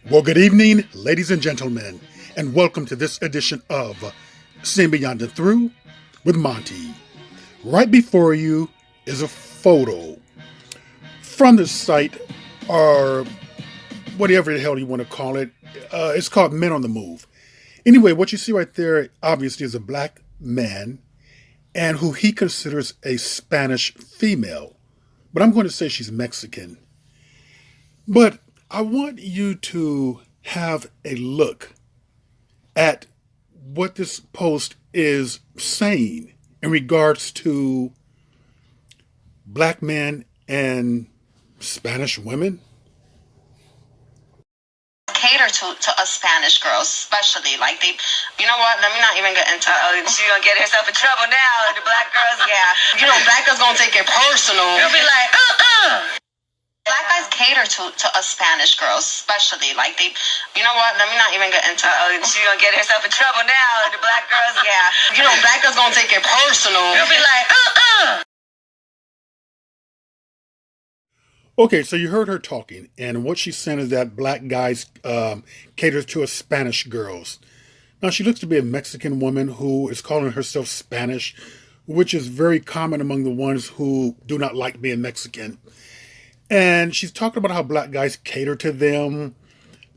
Well, good evening, ladies and gentlemen, and welcome to this edition of Seeing Beyond and Through with Monty. Right before you is a photo from the site, or whatever the hell you want to call it. It's called Men on the Move. Anyway, what you see right there obviously is a black man and who he considers a Spanish female. But I'm going to say she's Mexican. But I want you to have a look at what this post is saying in regards to black men and Spanish women. Cater to us Spanish girls, especially. Like, they, you know what? Let me not even get into it. She's gonna get herself in trouble now. The black girls, yeah. You know, black girls gonna take it personal. You'll be like, Black guys cater to us Spanish girls, especially. Like, they, you know what? Let me not even get into it. She's gonna get herself in trouble now. The black girls, yeah. You know, black girls gonna take it personal. You'll be like, Okay, so you heard her talking, and what she's saying is that black guys cater to us Spanish girls. Now, she looks to be a Mexican woman who is calling herself Spanish, which is very common among the ones who do not like being Mexican. And she's talking about how black guys cater to them,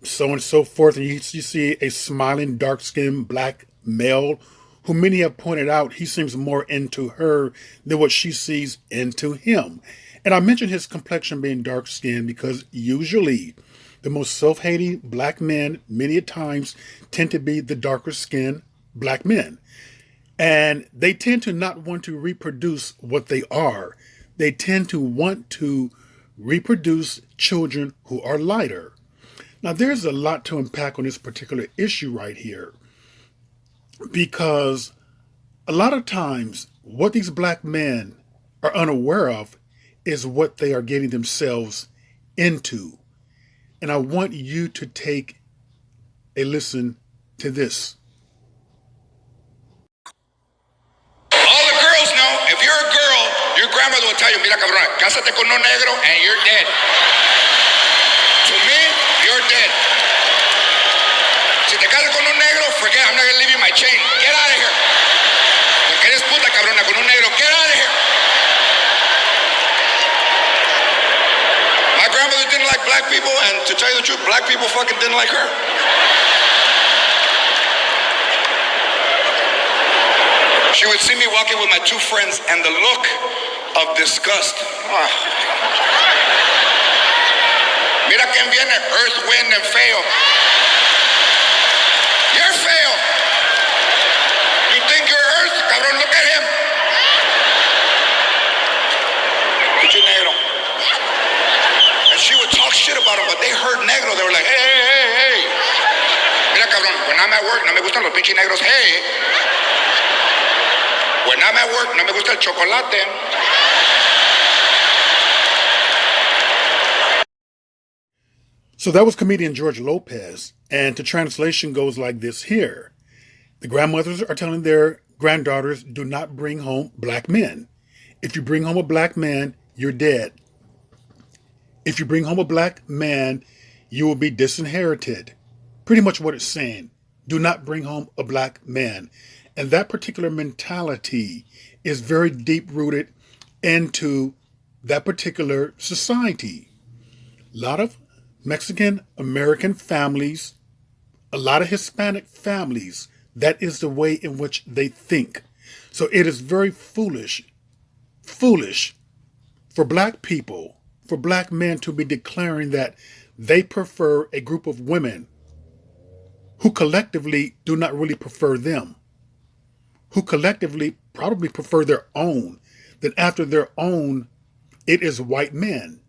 so on and so forth. And you see a smiling, dark-skinned black male who many have pointed out he seems more into her than what she sees into him. And I mentioned his complexion being dark-skinned because usually the most self-hating black men many a times tend to be the darker-skinned black men. And they tend to not want to reproduce what they are. They tend to want to reproduce children who are lighter. Now, there's a lot to unpack on this particular issue right here, because a lot of times what these black men are unaware of is what they are getting themselves into. And I want you to take a listen to this. All the girls know, if you're a girl, your grandmother will tell you, mira cabrón, cásate con un negro and you're dead. To me, you're dead. Si te casas con un negro, forget, I'm not going to leave you my chain. Get out of here. Porque eres puta cabrona con un negro. Get out of here. My grandmother didn't like black people, and to tell you the truth, black people fucking didn't like her. She would see me walking with my two friends, and the look of disgust. Mira quién viene, earth, wind, and feo. You're feo. You think you're earth? Cabrón, look at him. Pinche negro. And she would talk shit about him, but they heard negro. They were like, hey, hey, hey, hey. Mira, cabrón, when I'm at work, no me gustan los pinches negros. Hey. When I'm at work, no me gusta el chocolate. So that was comedian George Lopez, and the translation goes like this here. The grandmothers are telling their granddaughters, do not bring home black men. If you bring home a black man, you're dead. If you bring home a black man, you will be disinherited. Pretty much what it's saying. Do not bring home a black man. And that particular mentality is very deep-rooted into that particular society. A lot of Mexican American families, a lot of Hispanic families, that is the way in which they think. So it is very foolish for black people, for black men to be declaring that they prefer a group of women who collectively do not really prefer them, who collectively probably prefer their own, that after their own, it is white men.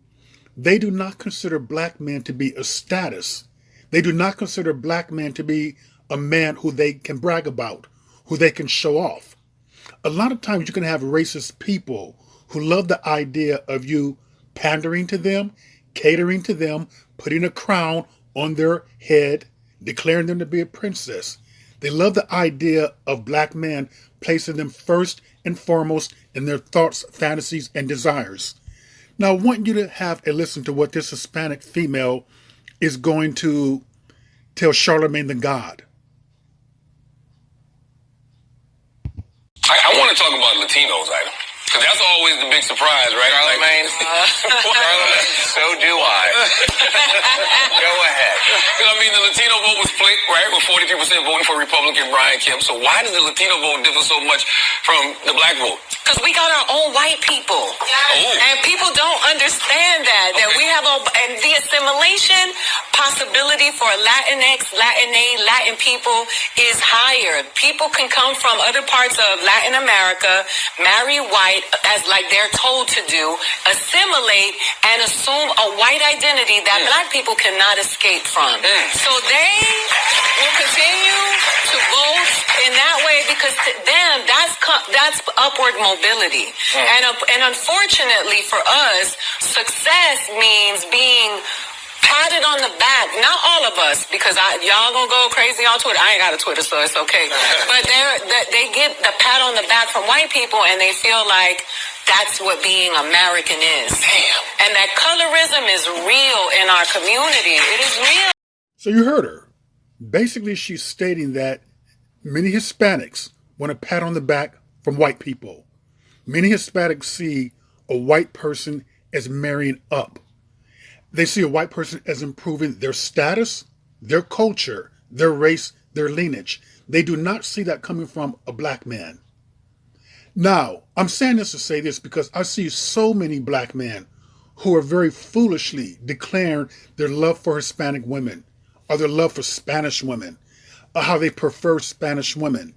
They do not consider black men to be a status. They do not consider black men to be a man who they can brag about, who they can show off. A lot of times you can have racist people who love the idea of you pandering to them, catering to them, putting a crown on their head, declaring them to be a princess. They love the idea of black men placing them first and foremost in their thoughts, fantasies, and desires. Now, I want you to have a listen to what this Hispanic female is going to tells Charlemagne the God. I want to talk about Latinos, Ida. Because that's always the big surprise, right? Charlemagne. So do I. Go ahead. I mean, the Latino vote was split, right? With 43% voting for Republican Brian Kemp. So why does the Latino vote differ so much from the black vote? Because we got our own white people. Oh. And people don't understand that. That we have and the assimilation possibility for Latinx, Latin people is higher. People can come from other parts of Latin America, marry white, as like they're told to do, assimilate and assume a white identity that black people cannot escape from. So they will continue to vote in that way because to them that's upward mobility. And unfortunately for us, success means being patted on the back. Not all of us, because y'all gonna go crazy on Twitter. I ain't got a Twitter, so it's okay. But they get the pat on the back from white people, and they feel like that's what being American is. Damn. And that colorism is real in our community. It is real. So you heard her. Basically, she's stating that many Hispanics want a pat on the back from white people. Many Hispanics see a white person as marrying up. They see a white person as improving their status, their culture, their race, their lineage. They do not see that coming from a black man. Now, I'm saying this to say this because I see so many black men who are very foolishly declaring their love for Hispanic women or their love for Spanish women, or how they prefer Spanish women,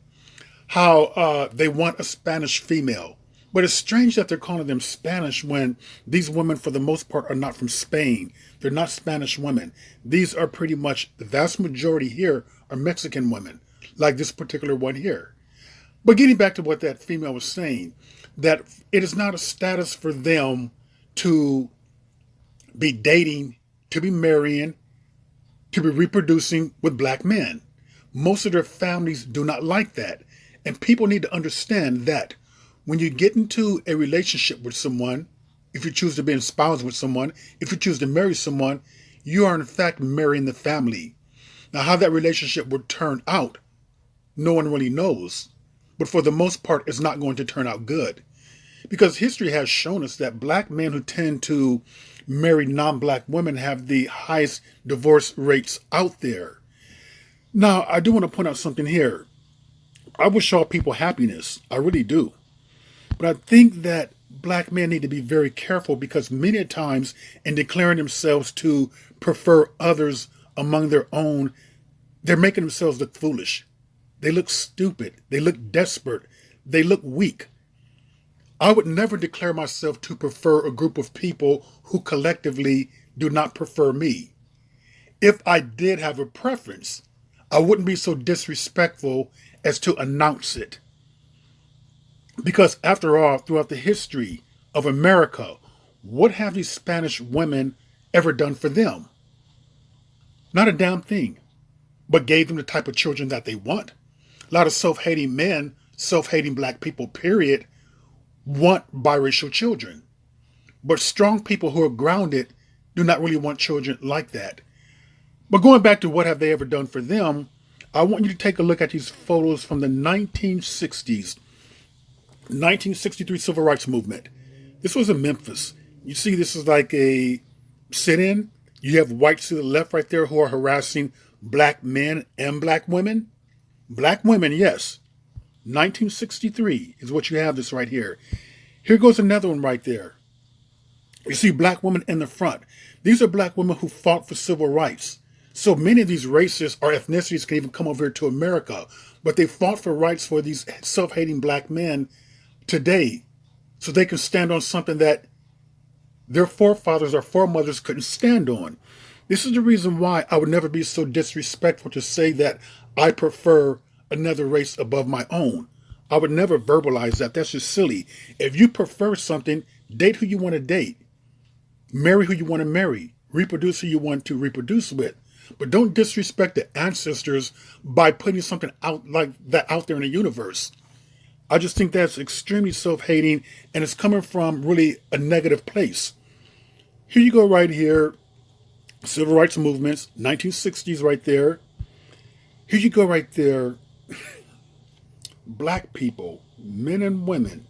how they want a Spanish female. But it's strange that they're calling them Spanish when these women, for the most part, are not from Spain. They're not Spanish women. These are pretty much, the vast majority here are Mexican women, like this particular one here. But getting back to what that female was saying, that it is not a status for them to be dating, to be marrying, to be reproducing with black men. Most of their families do not like that. And people need to understand that when you get into a relationship with someone, if you choose to be espoused with someone, if you choose to marry someone, you are in fact marrying the family. Now, how that relationship would turn out, no one really knows. But for the most part, it's not going to turn out good. Because history has shown us that black men who tend to marry non-black women have the highest divorce rates out there. Now, I do want to point out something here. I wish all people happiness. I really do. But I think that black men need to be very careful because many times in declaring themselves to prefer others among their own, they're making themselves look foolish. They look stupid. They look desperate. They look weak. I would never declare myself to prefer a group of people who collectively do not prefer me. If I did have a preference, I wouldn't be so disrespectful as to announce it. Because after all, throughout the history of America, what have these Spanish women ever done for them? Not a damn thing, but gave them the type of children that they want. A lot of self-hating men, self-hating black people, period, want biracial children. But strong people who are grounded do not really want children like that. But going back to what have they ever done for them, I want you to take a look at these photos from the 1960s. 1963 Civil Rights Movement. This was in Memphis. You see, this is like a sit-in. You have whites to the left right there who are harassing black men and black women. Black women, yes. 1963 is what you have this right here. Here goes another one right there. You see black women in the front. These are black women who fought for civil rights. So many of these races or ethnicities can even come over here to America. But they fought for rights for these self-hating black men today, so they can stand on something that their forefathers or foremothers couldn't stand on. This is the reason why I would never be so disrespectful to say that I prefer another race above my own. I would never verbalize that. That's just silly. If you prefer something, date who you want to date. Marry who you want to marry. Reproduce who you want to reproduce with. But don't disrespect the ancestors by putting something out like that out there in the universe. I just think that's extremely self-hating, and it's coming from really a negative place. Here you go right here. Civil rights movements, 1960s right there. Here you go right there. Black people, men and women.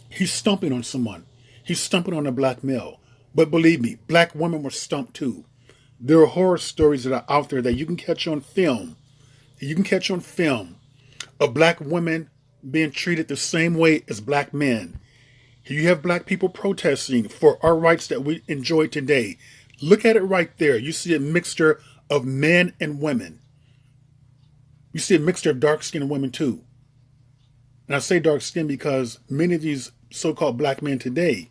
He's stumping on someone. He's stumping on a black male. But believe me, black women were stumped too. There are horror stories that are out there that you can catch on film. You can catch on film of black women being treated the same way as black men. Here you have black people protesting for our rights that we enjoy today. Look at it right there. You see a mixture of men and women. You see a mixture of dark-skinned women too. And I say dark-skinned because many of these so-called black men today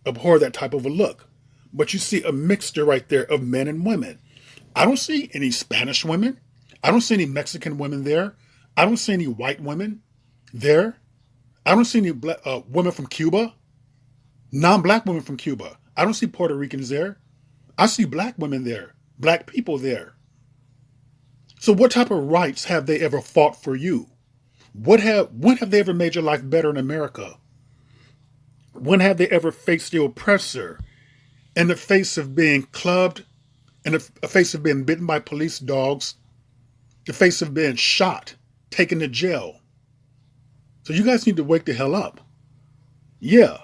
abhor that type of a look. But you see a mixture right there of men and women. I don't see any Spanish women. I don't see any Mexican women there. I don't see any white women there. I don't see any women from Cuba, non-black women from Cuba. I don't see Puerto Ricans there. I see black women there, black people there. So what type of rights have they ever fought for you? When have they ever made your life better in America? When have they ever faced the oppressor in the face of being clubbed, in the face of being bitten by police dogs, the face of being shot, taken to jail? So you guys need to wake the hell up. Yeah,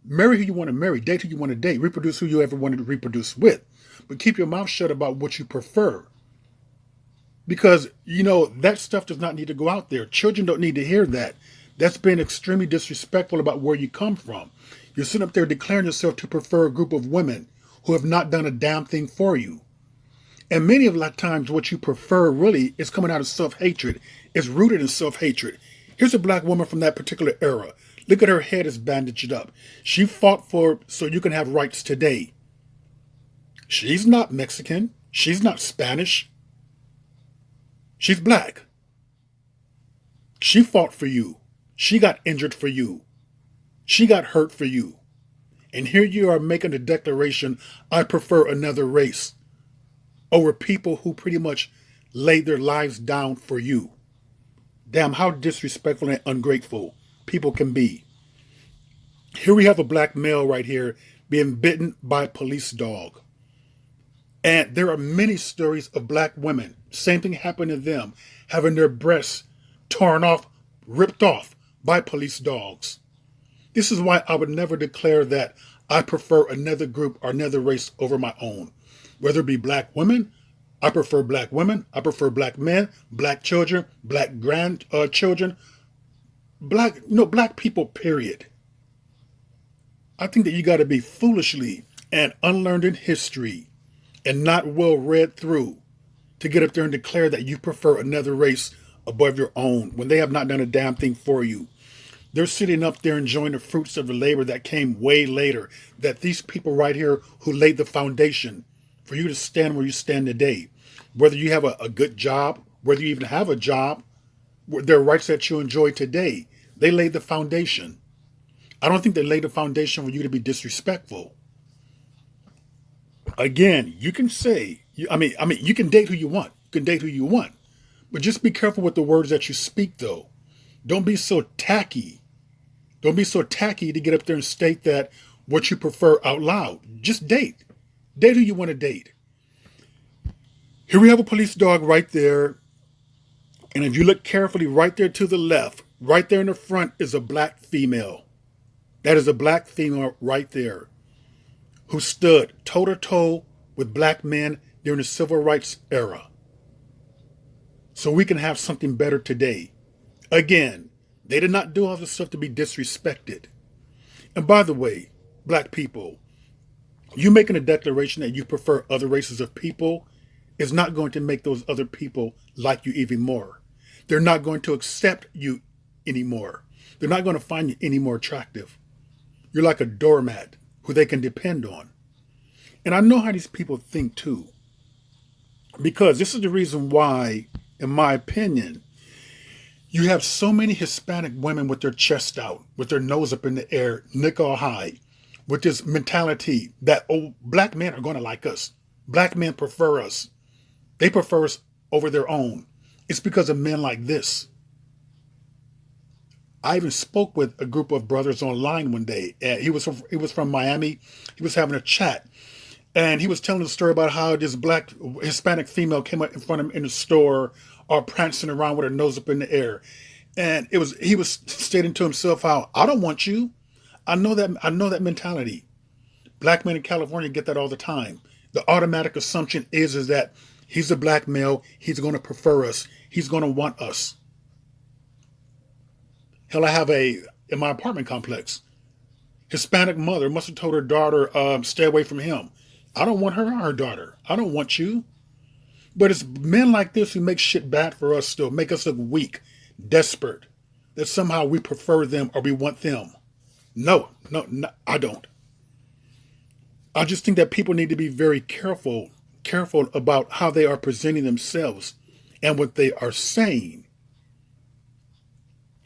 marry who you want to marry, date who you want to date, reproduce who you ever wanted to reproduce with. But keep your mouth shut about what you prefer. Because, that stuff does not need to go out there. Children don't need to hear that. That's been extremely disrespectful about where you come from. You're sitting up there declaring yourself to prefer a group of women who have not done a damn thing for you. And many of the times what you prefer really is coming out of self-hatred. It's rooted in self-hatred. Here's a black woman from that particular era. Look at her head is bandaged up. She fought for so you can have rights today. She's not Mexican. She's not Spanish. She's black. She fought for you. She got injured for you. She got hurt for you. And here you are making a declaration, I prefer another race, over people who pretty much laid their lives down for you. Damn, how disrespectful and ungrateful people can be. Here we have a black male right here being bitten by a police dog. And there are many stories of black women, same thing happened to them, having their breasts torn off, ripped off by police dogs. This is why I would never declare that I prefer another group or another race over my own. Whether it be black women, I prefer black women, I prefer black men, black children, black grandchildren, black people, period. I think that you got to be foolishly and unlearned in history and not well read through to get up there and declare that you prefer another race above your own when they have not done a damn thing for you. They're sitting up there enjoying the fruits of the labor that came way later, that these people right here who laid the foundation for you to stand where you stand today, whether you have a good job, whether you even have a job, there are rights that you enjoy today. They laid the foundation. I don't think they laid the foundation for you to be disrespectful. Again, you can say, you can date who you want. You can date who you want. But just be careful with the words that you speak, though. Don't be so tacky. Don't be so tacky to get up there and state that what you prefer out loud. Just date. Date who you want to date. Here we have a police dog right there. And if you look carefully right there to the left, right there in the front is a black female. That is a black female right there who stood toe-to-toe with black men during the civil rights era. So we can have something better today. Again, they did not do all this stuff to be disrespected. And by the way, black people, you making a declaration that you prefer other races of people is not going to make those other people like you even more. They're not going to accept you anymore. They're not going to find you any more attractive. You're like a doormat who they can depend on. And I know how these people think too. Because this is the reason why, in my opinion, you have so many Hispanic women with their chest out, with their nose up in the air, nickel high, with this mentality that, oh, black men are going to like us. Black men prefer us. They prefer us over their own. It's because of men like this. I even spoke with a group of brothers online one day. He was from Miami. He was having a chat. And he was telling the story about how this black Hispanic female came up in front of him in the store, all prancing around with her nose up in the air. And he was stating to himself how, I don't want you. I know that mentality. Black men in California get that all the time. The automatic assumption is that he's a black male, he's going to prefer us, he's going to want us. Hell, I have in my apartment complex, Hispanic mother must have told her daughter, stay away from him. I don't want her or her daughter. I don't want you. But it's men like this who make shit bad for us still, make us look weak, desperate, that somehow we prefer them or we want them. No, I don't. I just think that people need to be very careful about how they are presenting themselves and what they are saying.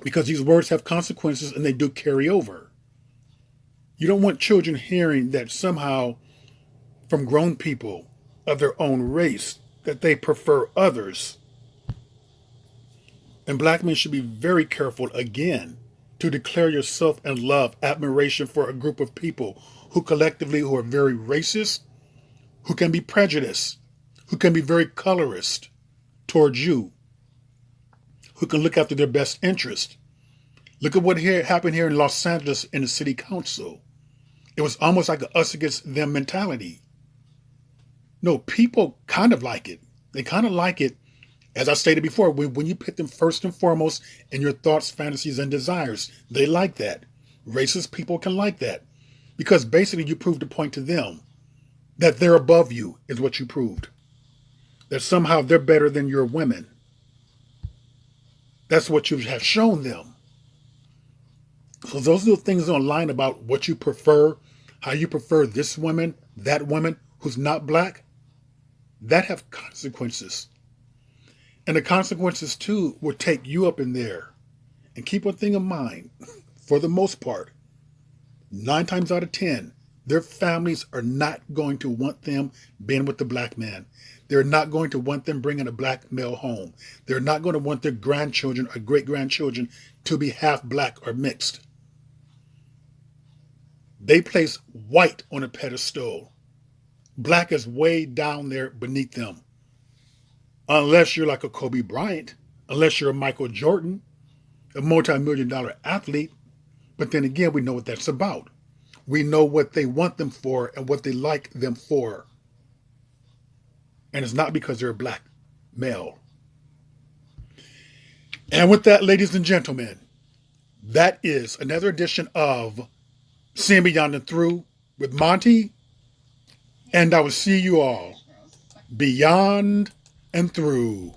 Because these words have consequences and they do carry over. You don't want children hearing that somehow from grown people of their own race that they prefer others. And black men should be very careful again to declare yourself and love, admiration for a group of people who collectively who are very racist, who can be prejudiced, who can be very colorist towards you, who can look after their best interest. Look at what happened here in Los Angeles in the city council. It was almost like a us against them mentality. No, people kind of like it. They kind of like it, as I stated before, when you put them first and foremost in your thoughts, fantasies, and desires. They like that. Racist people can like that. Because basically you proved a point to them that they're above you is what you proved. That somehow they're better than your women. That's what you have shown them. So those little things online about what you prefer, how you prefer this woman, that woman who's not black, that have consequences. And the consequences too will take you up in there. And keep one thing in mind, for the most part, 9 times out of 10, their families are not going to want them being with the black man. They're not going to want them bringing a black male home. They're not going to want their grandchildren or great-grandchildren to be half black or mixed. They place white on a pedestal. Black is way down there beneath them. Unless you're like a Kobe Bryant, unless you're a Michael Jordan, a multi-million-dollar athlete. But then again, we know what that's about. We know what they want them for and what they like them for. And it's not because they're a black male. And with that, ladies and gentlemen, that is another edition of Seeing Beyond and Through with Monty. And I will see you all beyond and through.